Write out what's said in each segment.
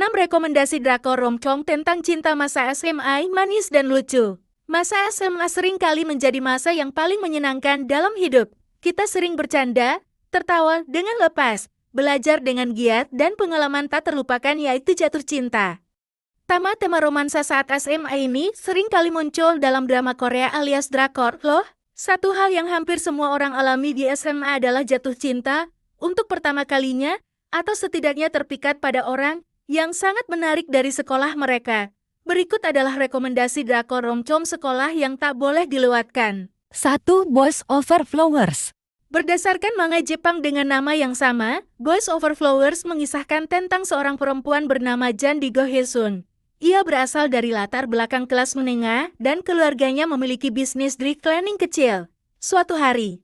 6 rekomendasi drakor romcom tentang cinta masa SMA manis dan lucu. Masa SMA sering kali menjadi masa yang paling menyenangkan dalam hidup. Kita sering bercanda, tertawa dengan lepas, belajar dengan giat, dan pengalaman tak terlupakan yaitu jatuh cinta. Tema romansa saat SMA ini sering kali muncul dalam drama Korea alias drakor, loh. Satu hal yang hampir semua orang alami di SMA adalah jatuh cinta untuk pertama kalinya, atau setidaknya terpikat pada orang yang sangat menarik dari sekolah mereka. Berikut adalah rekomendasi drakor romcom sekolah yang tak boleh dilewatkan. 1. Boys Over Flowers. Berdasarkan manga Jepang dengan nama yang sama, Boys Over Flowers mengisahkan tentang seorang perempuan bernama Jan Di Go Hye-sun. Ia berasal dari latar belakang kelas menengah dan keluarganya memiliki bisnis dry cleaning kecil. Suatu hari,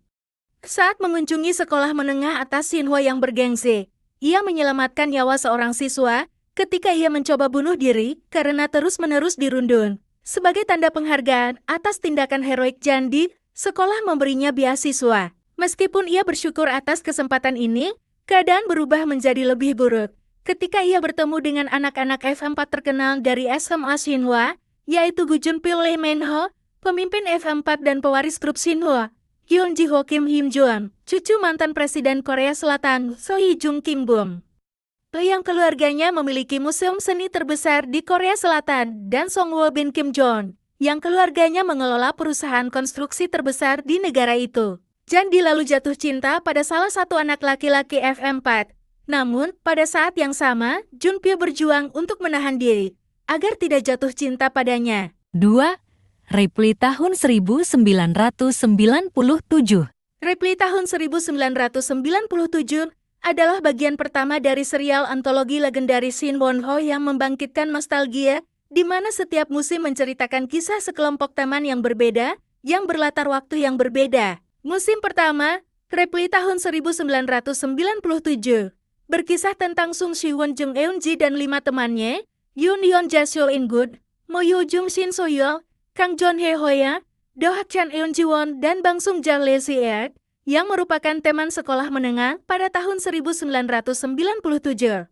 saat mengunjungi sekolah menengah atas Shinhwa yang bergengsi, ia menyelamatkan nyawa seorang siswa ketika ia mencoba bunuh diri karena terus-menerus dirundung. Sebagai tanda penghargaan atas tindakan heroik Jandi, sekolah memberinya beasiswa. Meskipun ia bersyukur atas kesempatan ini, keadaan berubah menjadi lebih buruk ketika ia bertemu dengan anak-anak F4 terkenal dari SMA Shinhwa, yaitu Gu Junpil Lee Min-ho, pemimpin F4 dan pewaris grup Shinhwa, Hyun Ji-ho Kim Him-joon, cucu mantan Presiden Korea Selatan So Hee-jung Kim Bum, yang keluarganya memiliki museum seni terbesar di Korea Selatan, dan Song Woo Bin Kim Joon, yang keluarganya mengelola perusahaan konstruksi terbesar di negara itu. Jandi lalu jatuh cinta pada salah satu anak laki-laki F4. Namun, pada saat yang sama, Junpyo berjuang untuk menahan diri agar tidak jatuh cinta padanya. 2. Reply tahun 1997. Reply tahun 1997 adalah bagian pertama dari serial antologi legendaris Shin Won-ho yang membangkitkan nostalgia, di mana setiap musim menceritakan kisah sekelompok teman yang berbeda, yang berlatar waktu yang berbeda. Musim pertama, Reply tahun 1997, berkisah tentang Sung Si-won, Jung Eun-ji dan 5 temannya, Yoon Yeon, Jae-seol In-good, Mo Yoo-jung, Shin So-yeol, Kang Jon-hye-hoya, Do Ha-chan, Eun Ji-won, dan Bang Sung-ja, Lee Si-eak, yang merupakan teman sekolah menengah pada tahun 1997. 15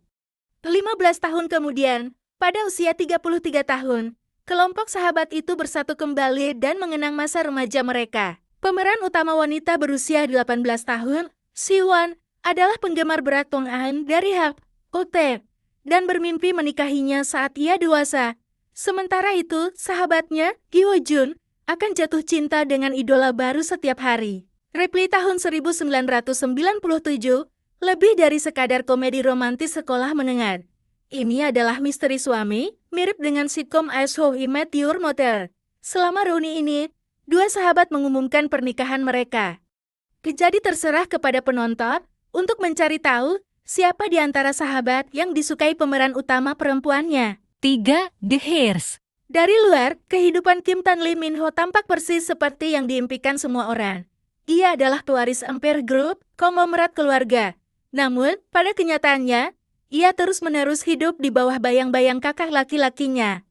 tahun kemudian, pada usia 33 tahun, kelompok sahabat itu bersatu kembali dan mengenang masa remaja mereka. Pemeran utama wanita berusia 18 tahun, Si-won, adalah penggemar berat Tong An dari Hak Ote dan bermimpi menikahinya saat ia dewasa. Sementara itu, sahabatnya, Gi Ho-jun, akan jatuh cinta dengan idola baru setiap hari. Reply tahun 1997 lebih dari sekadar komedi romantis sekolah menengah. Ini adalah misteri suami, mirip dengan sitkom As How I Met Your Mother. Selama reuni ini, dua sahabat mengumumkan pernikahan mereka. Jadi terserah kepada penonton untuk mencari tahu siapa di antara sahabat yang disukai pemeran utama perempuannya. 3. The Heirs. Dari luar, kehidupan Kim Tan Lee Min-ho tampak persis seperti yang diimpikan semua orang. Ia adalah pewaris Empire Group, konglomerat keluarga. Namun, pada kenyataannya, ia terus-menerus hidup di bawah bayang-bayang kakak laki-lakinya,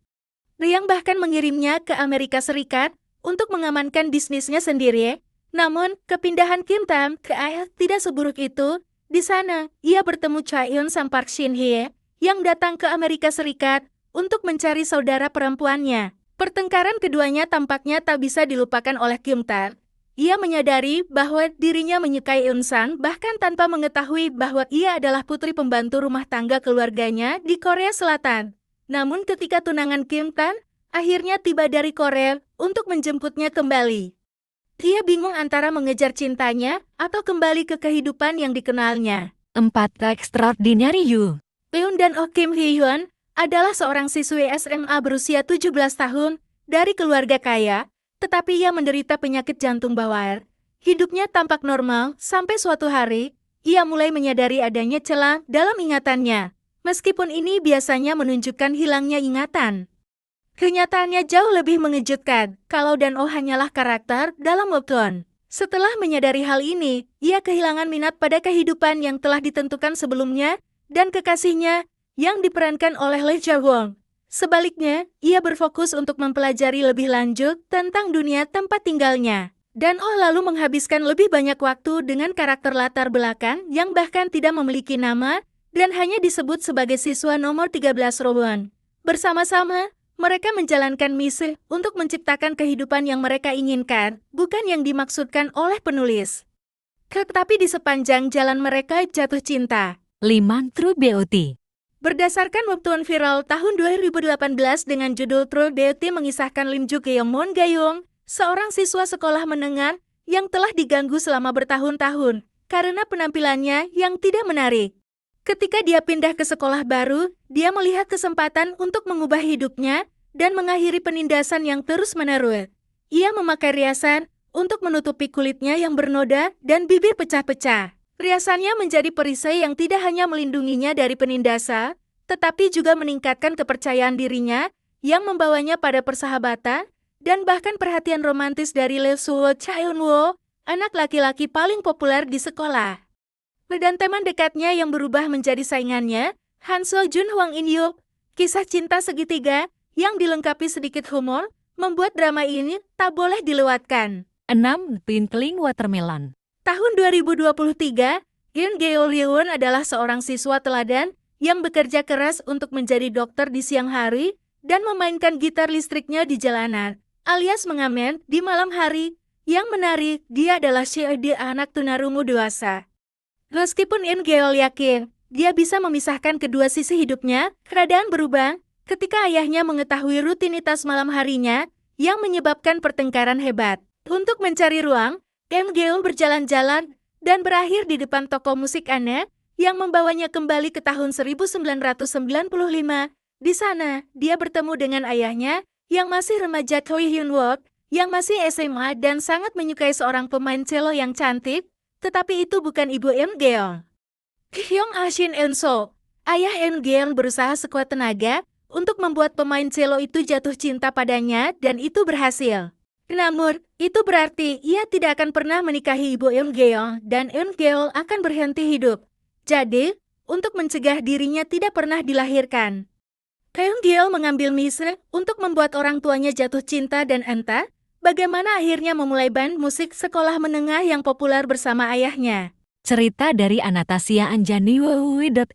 yang bahkan mengirimnya ke Amerika Serikat untuk mengamankan bisnisnya sendiri. Namun, kepindahan Kim Tam ke AS tidak seburuk itu. Di sana, ia bertemu Cha-eun sang Park Shin-hye yang datang ke Amerika Serikat untuk mencari saudara perempuannya. Pertengkaran keduanya tampaknya tak bisa dilupakan oleh Kim Tam. Ia menyadari bahwa dirinya menyukai Eun-sang bahkan tanpa mengetahui bahwa ia adalah putri pembantu rumah tangga keluarganya di Korea Selatan. Namun ketika tunangan Kim Tam akhirnya tiba dari Korea untuk menjemputnya kembali, ia bingung antara mengejar cintanya atau kembali ke kehidupan yang dikenalnya. 4. Extraordinary You. Eun dan Oh Kim Hee-hyun adalah seorang siswi SMA berusia 17 tahun dari keluarga kaya, tetapi ia menderita penyakit jantung bawaan. Hidupnya tampak normal sampai suatu hari, ia mulai menyadari adanya celah dalam ingatannya. Meskipun ini biasanya menunjukkan hilangnya ingatan, kenyataannya jauh lebih mengejutkan kalau Dan-oh hanyalah karakter dalam webtoon. Setelah menyadari hal ini, ia kehilangan minat pada kehidupan yang telah ditentukan sebelumnya dan kekasihnya yang diperankan oleh Lee Ja-won. Sebaliknya, ia berfokus untuk mempelajari lebih lanjut tentang dunia tempat tinggalnya. Dan-oh lalu menghabiskan lebih banyak waktu dengan karakter latar belakang yang bahkan tidak memiliki nama dan hanya disebut sebagai siswa nomor 13 Rowan. Bersama-sama, mereka menjalankan misi untuk menciptakan kehidupan yang mereka inginkan, bukan yang dimaksudkan oleh penulis. Tetapi di sepanjang jalan mereka jatuh cinta. 5 True Beauty. Berdasarkan webtoon viral tahun 2018 dengan judul True Beauty mengisahkan Lim Ju Geong Moon Gayong, seorang siswa sekolah menengah yang telah diganggu selama bertahun-tahun karena penampilannya yang tidak menarik. Ketika dia pindah ke sekolah baru, dia melihat kesempatan untuk mengubah hidupnya dan mengakhiri penindasan yang terus-menerus. Ia memakai riasan untuk menutupi kulitnya yang bernoda dan bibir pecah-pecah. Riasannya menjadi perisai yang tidak hanya melindunginya dari penindasan, tetapi juga meningkatkan kepercayaan dirinya yang membawanya pada persahabatan dan bahkan perhatian romantis dari Lee Suho Chaeun-woo, anak laki-laki paling populer di sekolah. Dan teman dekatnya yang berubah menjadi saingannya, Han So Jun Hwang In Yuk, kisah cinta segitiga yang dilengkapi sedikit humor, membuat drama ini tak boleh dilewatkan. 6 Twinkling Watermelon. Tahun 2023, Yoon Geo Ryewon adalah seorang siswa teladan yang bekerja keras untuk menjadi dokter di siang hari dan memainkan gitar listriknya di jalanan, alias mengamen di malam hari. Yang menarik, dia adalah Sheo-di, anak tunarungu dewasa. Meskipun Yoon Geo yakin dia bisa memisahkan kedua sisi hidupnya, keadaan berubah ketika ayahnya mengetahui rutinitas malam harinya yang menyebabkan pertengkaran hebat. Untuk mencari ruang, Yoon Geo berjalan-jalan dan berakhir di depan toko musik aneh yang membawanya kembali ke tahun 1995. Di sana, dia bertemu dengan ayahnya yang masih remaja Choi Hyun Wook, yang masih SMA dan sangat menyukai seorang pemain cello yang cantik, tetapi itu bukan ibu Yoon Geo. Hyung Ah Shin Eun So, ayah Yoon Geo berusaha sekuat tenaga untuk membuat pemain cello itu jatuh cinta padanya dan itu berhasil. Namun, itu berarti ia tidak akan pernah menikahi ibu Yoon Geo dan Yoon Geo akan berhenti hidup. Jadi, untuk mencegah dirinya tidak pernah dilahirkan, Yoon Geo mengambil misi untuk membuat orang tuanya jatuh cinta dan entah bagaimana akhirnya memulai band musik sekolah menengah yang populer bersama ayahnya. Cerita dari Anastasia Anjani www.msn.crm